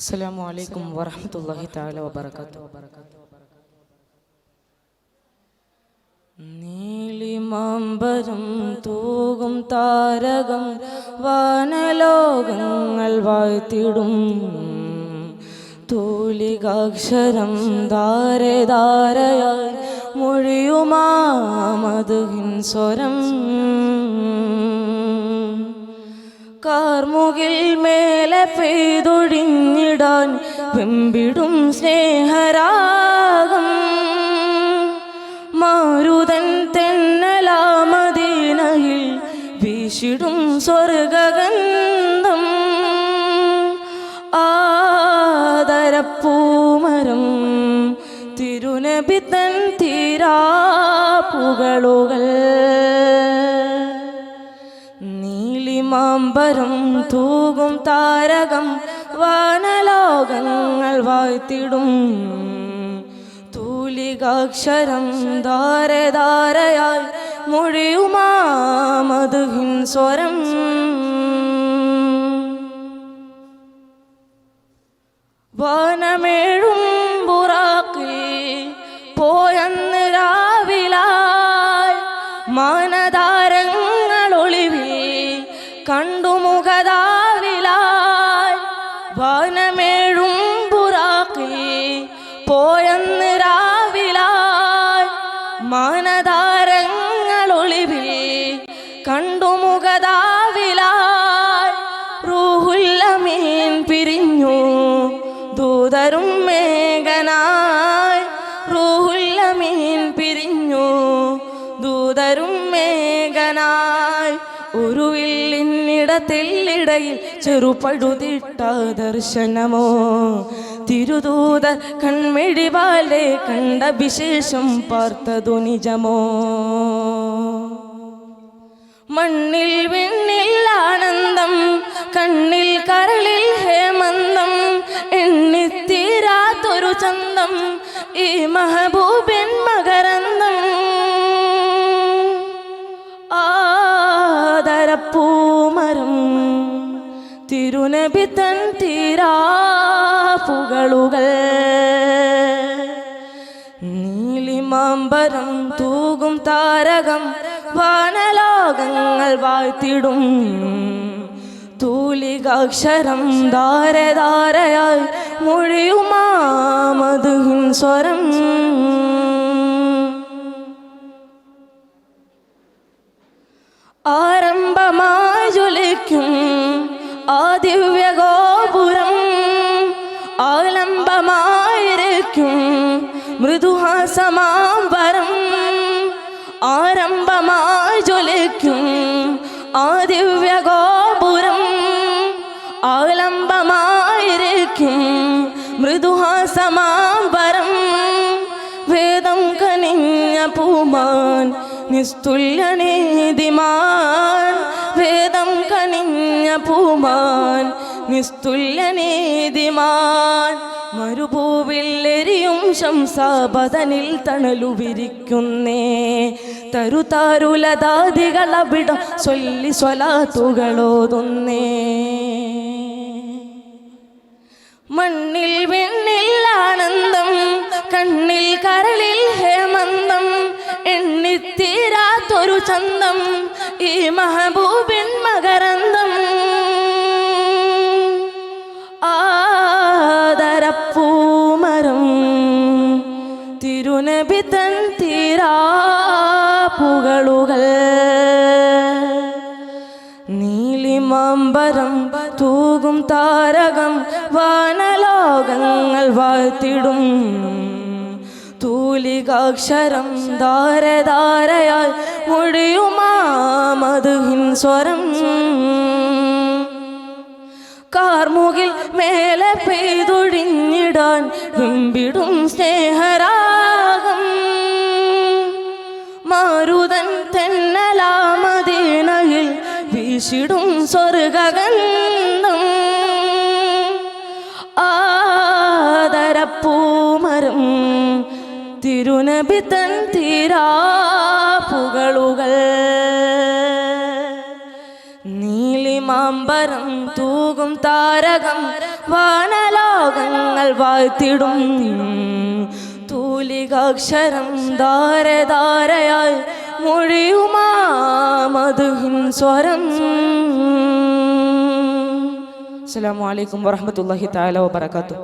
അസ്സലാമു അലൈക്കും വറഹ്മത്തുള്ളാഹി തആല വബറകാതുഹു. നീലിമാമ്പരം തൂകും താരകം വാനലോകങ്ങൾ വാഴ്ത്തിടും തൂലികാക്ഷരം ധാരെ ധാരയായി മൊഴിയുമാമദ്ഹിൻ സ്വരം കാർമുകിൽ മേലെ പെയ്തൊഴിഞ്ഞിടാൻ വെമ്പിടും സ്നേഹരാഗം മാരുതൻ തെന്നലാമദീനയിൽ വീശിടും സ്വർഗഗന്ധം ആദരപ്പൂമരം തിരുനബി തൻ തീരാപ്പുകളുകൾ നീലിമാമ്പരം തൂകും താരകം വാനലോകങ്ങൾ വാഴ്ത്തിടും തൂലികാക്ഷരം ധാരെ ധാരയായി മൊഴിയുമാമദ്ഹിൻ സ്വരം വാനമേഴും ബുറാക്കിൽ പോയന്ന് രാവിലായി മാനതാരങ്ങൾ ഒളിവിൽ കണ്ടുമുഖതാവിലായി വാനമേഴും ബുറാക്കിൽ പോയന്ന് രാവിലായി മാനതാരങ്ങൾ ഒളിവിൽ കണ്ടുമുഖതാവിലായി റൂഹുൽ അമീൻ പിരിഞ്ഞു ദൂതരും മേഘനായി റൂഹുൽ അമീൻ പിരിഞ്ഞു ദൂതരും മേഘനായി ഒരു വില്ലിന്നിടത്തില്ലിടയിൽ ചെറുപഴുതിട്ട ദർശനമോ തിരുദൂത കൺമിഴിവാലെ കണ്ട വിശേഷം പാർത്തതു നിജമോ മണ്ണിൽ വിണ്ണിൽ ആനന്ദം കണ്ണിൽ കരളിൽ ഹേമന്തം എണ്ണിത്തീരാത്തൊരു ചന്തം ഈ മഹബൂബിൻ മകരന്തം ആദരപ്പൂമരം തിരുനബി തൻ തീരാപ്പുകളുകൾ നീലിമാമ്പരം തൂകും താരകം വാനലോകങ്ങൾ വാഴ്ത്തിടും തൂലികാക്ഷരം ധാരെ ധാരയായി മൊഴിയുമാമദ്ഹിൻ സ്വരം ആരംഭമായി ജ്വലിക്കും ആ ദിവ്യഗോപുരം ആലംബമായിരിക്കും മൃദുഹാസമാംബരം ആരംഭമായി ജ്വലിക്കും ആ ദിവ്യഗോപുരം ആലംബമായിരിക്കും മൃദുഹാസമാംബരം വേദം കനിഞ്ഞ പൂമാൻ നിസ്തുല്യനീതിമാൻ വേദം കനിഞ്ഞ പൂമാൻ നിസ്തുല്യനീതിമാൻ മരുഭൂവില്ലെരിയും ശംസാബദനിൽ തണലു വിരിക്കുന്നേ തരുതാരുലതാദികളവിടം ചൊല്ലി സ്വലാത്തുകളോതുന്നേ മണ്ണിൽ വിണ്ണിൽ ആനന്ദം കണ്ണിൽ കരളിൽ ഹേമന്തം എണ്ണിത്തീരാത്തൊരു ചന്തം ഈ മഹബൂബിൻ മകരന്തം ആദരപ്പൂമരം തിരുനബി തൻ തീരാപ്പുകളുകൾ നീലിമാമ്പരം തൂകും താരകം വാനലോകങ്ങൾ വാഴ്ത്തിടും തൂലികാക്ഷരം ധാരെ ധാരയായി മൊഴിയുമാമദ്ഹിൻ സ്വരം കാർമുകിൽ മേലെ പെയ്തൊഴിഞ്ഞിടാൻ വെമ്പിടും സ്നേഹരാഗം മാരുതൻ തെന്നലാമദീനയിൽ വീശിടും സ്വർഗഗന്ധം ആദരപ്പൂമരം തിരുനബി തൻ തീരാപ്പുകളുകൾ നീലിമാമ്പരം തൂകും താരകം വാനലോകങ്ങൾ വാഴ്ത്തിടും തൂലികാക്ഷരം ധാരധാരയായി മൊഴിയുമാ മധുഹിൻ സ്വരം. അസ്സലാമു അലൈക്കും വറഹ്മത്തുള്ളാഹി തആല വബറകാതുഹു.